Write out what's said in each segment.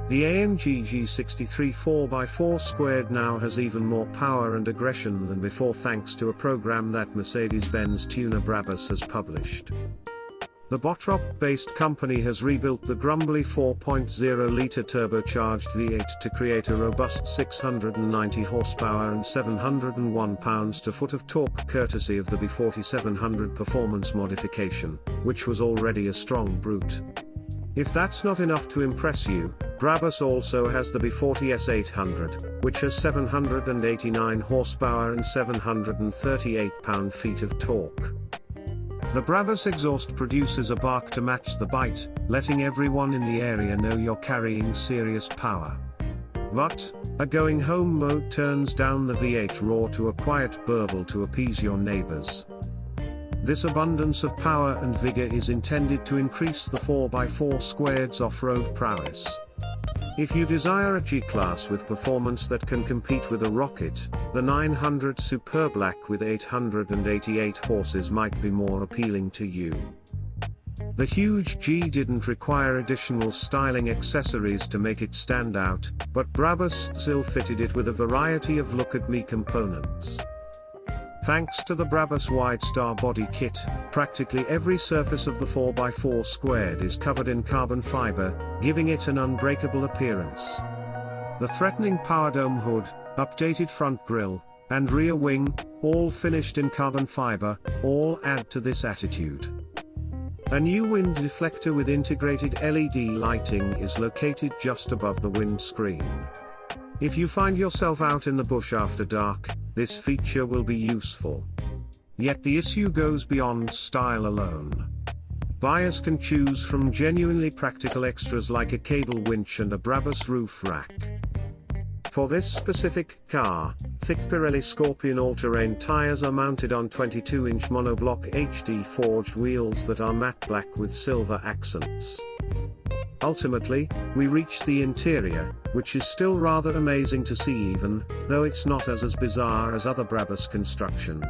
The AMG G63 4x4 squared now has even more power and aggression than before thanks to a program that Mercedes-Benz tuner Brabus has published. The Bottrop-based company has rebuilt the grumbly 4.0-litre turbocharged V8 to create a robust 690 horsepower and 701 pounds-to-foot of torque courtesy of the B4700 performance modification, which was already a strong brute. If that's not enough to impress you, Brabus also has the B40S 800, which has 789 horsepower and 738 pound-feet of torque. The Brabus exhaust produces a bark to match the bite, letting everyone in the area know you're carrying serious power. But, a going home mode turns down the V8 roar to a quiet burble to appease your neighbors. This abundance of power and vigor is intended to increase the 4x4 squared's off-road prowess. If you desire a G-Class with performance that can compete with a rocket, the 900 Superblack with 888 horses might be more appealing to you. The huge G didn't require additional styling accessories to make it stand out, but Brabus still fitted it with a variety of look-at-me components. Thanks to the Brabus Wide Star body kit, practically every surface of the 4x4 squared is covered in carbon fiber, giving it an unbreakable appearance. The threatening power dome hood, updated front grille, and rear wing, all finished in carbon fiber, all add to this attitude. A new wind deflector with integrated LED lighting is located just above the windscreen. If you find yourself out in the bush after dark, this feature will be useful. Yet the issue goes beyond style alone. Buyers can choose from genuinely practical extras like a cable winch and a Brabus roof rack. For this specific car, thick Pirelli Scorpion all-terrain tires are mounted on 22-inch monoblock HD forged wheels that are matte black with silver accents. Ultimately, we reach the interior, which is still rather amazing to see even, though it's not as bizarre as other Brabus constructions.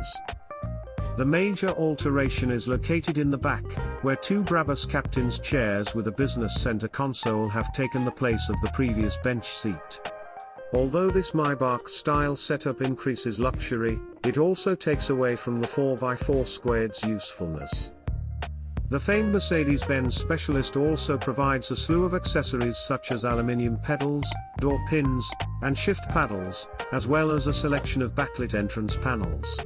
The major alteration is located in the back, where two Brabus captain's chairs with a business center console have taken the place of the previous bench seat. Although this Maybach style setup increases luxury, it also takes away from the 4x4 squared's usefulness. The famed Mercedes-Benz specialist also provides a slew of accessories such as aluminium pedals, door pins, and shift paddles, as well as a selection of backlit entrance panels.